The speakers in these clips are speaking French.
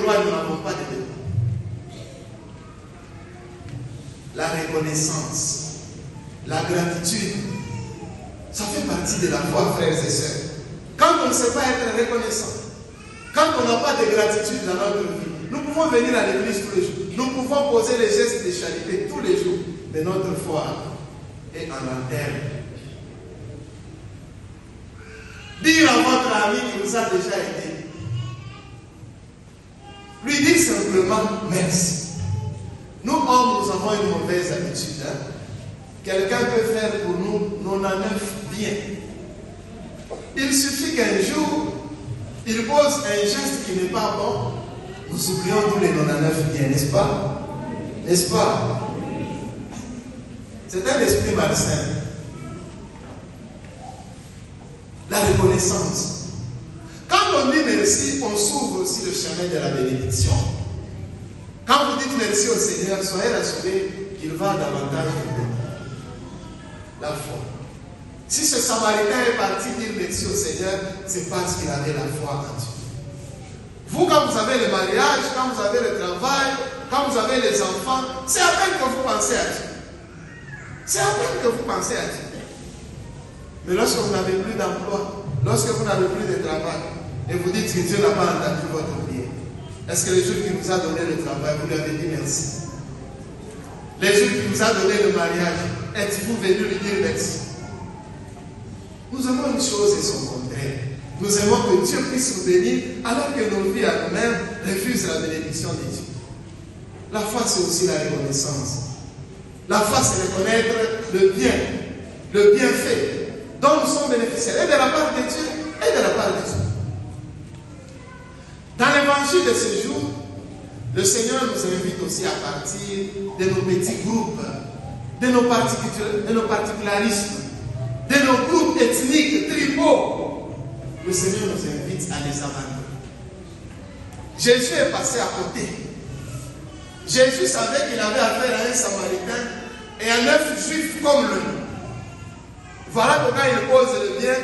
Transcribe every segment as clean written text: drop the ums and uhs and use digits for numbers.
droits, nous n'avons pas de devoirs. La reconnaissance, la gratitude, ça fait partie de la foi, frères et sœurs. Quand on ne sait pas être reconnaissant, quand on n'a pas de gratitude dans notre vie, nous pouvons venir à l'église tous les jours. Nous pouvons poser les gestes de charité tous les jours. Mais notre foi est en lanterne. Dire à votre ami qui vous a déjà aidé, lui dire simplement merci. Nous, hommes, nous avons une mauvaise habitude. Quelqu'un peut faire pour nous 99 bien. Il suffit qu'un jour, il pose un geste qui n'est pas bon. Nous oublions tous les 99 bien, n'est-ce pas? N'est-ce pas? C'est un esprit malsain. La reconnaissance. Quand on dit merci, on s'ouvre aussi le chemin de la bénédiction. Quand vous dites merci au Seigneur, soyez rassurés qu'il va davantage vous bénir. La foi. Si ce Samaritain est parti dire merci au Seigneur, c'est parce qu'il avait la foi en Dieu. Vous, quand vous avez le mariage, quand vous avez le travail, quand vous avez les enfants, c'est à peine que vous pensez à Dieu. C'est à peine que vous pensez à Dieu. Mais lorsque vous n'avez plus d'emploi, lorsque vous n'avez plus de travail, et vous dites que Dieu n'a pas entendu votre prière, est-ce que le jour qui vous a donné le travail, vous lui avez dit merci? Le jour qui vous a donné le mariage, êtes-vous venu lui dire merci? Nous aimons une chose et son contraire. Nous aimons que Dieu puisse nous bénir alors que nos vies à nous-mêmes refusent la bénédiction de Dieu. La foi, c'est aussi la reconnaissance. La foi, c'est reconnaître le bien, le bienfait dont nous sommes bénéficiaires, et de la part de Dieu, et de la part de Dieu. Dans l'évangile de ce jour, le Seigneur nous invite aussi à partir de nos petits groupes, de nos particularismes, de nos groupes ethniques, tribaux. Le Seigneur nous invite à les abandonner. Jésus est passé à côté. Jésus savait qu'il avait affaire à un Samaritain et à 9 Juifs comme lui. Voilà pourquoi il pose le bien.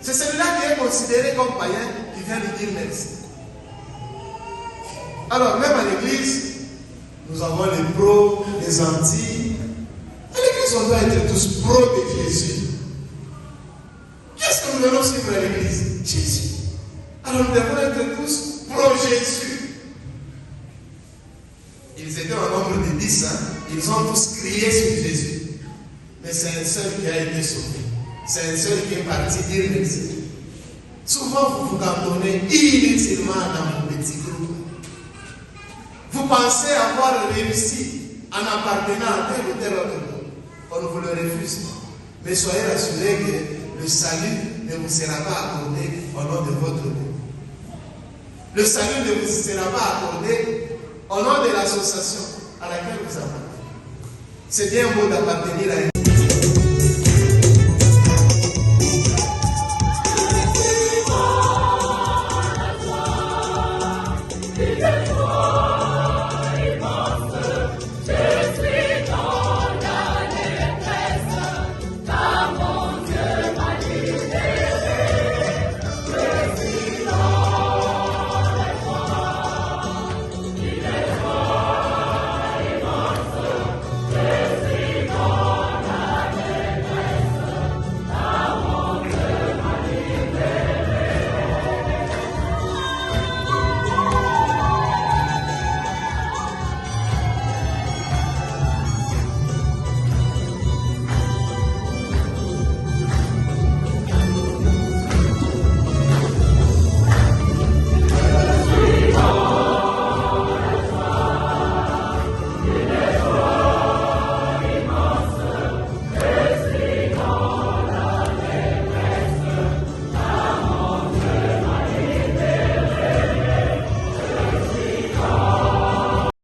C'est celui-là qui est considéré comme païen qui vient lui dire merci. Alors, même à l'église, nous avons les pros, les anti. À l'église, on doit être tous pros de Jésus. Qu'est-ce que nous venons suivre à l'église? Jésus. Alors, nous devons être tous pro-Jésus. Ils étaient au nombre de 10, ils ont tous crié sur Jésus. Mais c'est un seul qui a été sauvé. C'est un seul qui est parti dire merci. Souvent, vous vous cantonnez inutilement dans vos petits groupes. Vous pensez avoir réussi en appartenant à tel ou tel autre groupe. On vous le refuse. Mais soyez rassurés que le salut ne vous sera pas accordé au nom de votre groupe. Le salut ne vous sera pas accordé au nom de l'association à laquelle vous appartenez. C'est bien beau d'appartenir à une